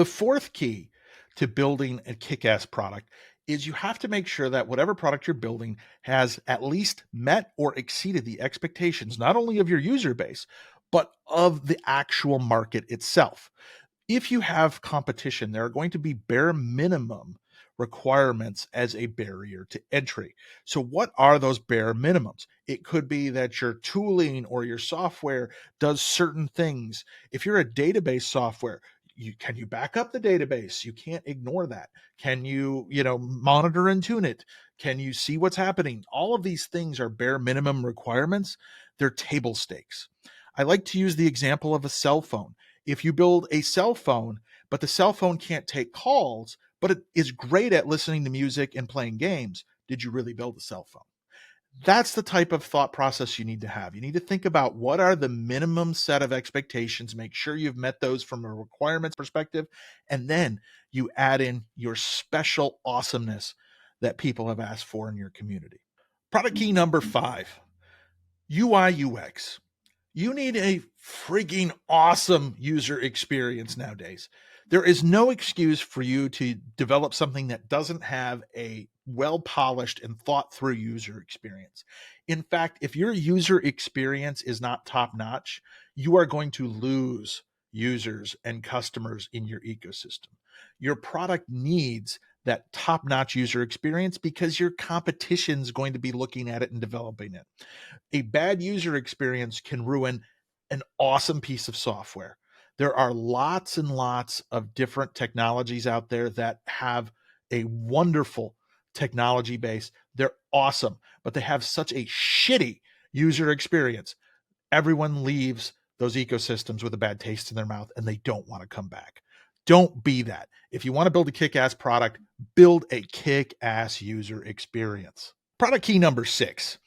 The fourth key to building a kick-ass product is you have to make sure that whatever product you're building has at least met or exceeded the expectations, not only of your user base, but of the actual market itself. If you have competition, there are going to be bare minimum requirements as a barrier to entry. So, what are those bare minimums? It could be that your tooling or your software does certain things. If you're a database software, can you back up the database? You can't ignore that. Can you monitor and tune it? Can you see what's happening? All of these things are bare minimum requirements. They're table stakes. I like to use the example of a cell phone. If you build a cell phone, but the cell phone can't take calls, but it is great at listening to music and playing games, did you really build a cell phone? That's the type of thought process you need to have. You need to think about what are the minimum set of expectations, make sure you've met those from a requirements perspective, and then you add in your special awesomeness that people have asked for in your community. Product key number 5, UI UX. You need a freaking awesome user experience nowadays. There is no excuse for you to develop something that doesn't have a well polished and thought through user experience. In fact, if your user experience is not top notch, you are going to lose users and customers in your ecosystem. Your product needs that top notch user experience because your competition is going to be looking at it and developing it. A bad user experience can ruin an awesome piece of software. There are lots and lots of different technologies out there that have a wonderful technology base. They're awesome, but they have such a shitty user experience. Everyone leaves those ecosystems with a bad taste in their mouth and they don't want to come back. Don't be that. If you want to build a kick-ass product, build a kick-ass user experience. Product key number 6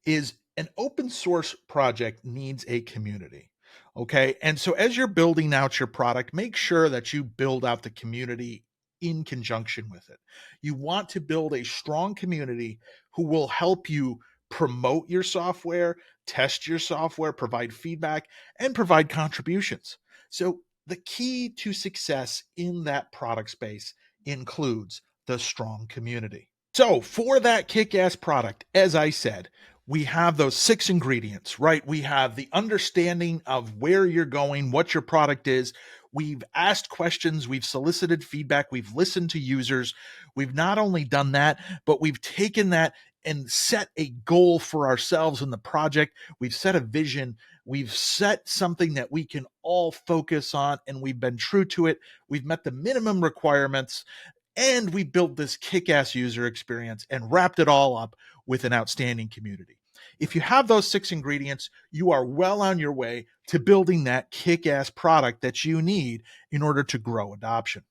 is an open source project needs a community. Okay. And so as you're building out your product, make sure that you build out the community in conjunction with it. You want to build a strong community who will help you promote your software, test your software, provide feedback, and provide contributions. So the key to success in that product space includes the strong community. So for that kick-ass product, as I said, we have those 6 ingredients, right? We have the understanding of where you're going, what your product is. We've asked questions, we've solicited feedback, we've listened to users. We've not only done that, but we've taken that and set a goal for ourselves in the project. We've set a vision. We've set something that we can all focus on, and we've been true to it. We've met the minimum requirements, and we built this kick-ass user experience and wrapped it all up with an outstanding community. If you have those 6 ingredients, you are well on your way to building that kick-ass product that you need in order to grow adoption.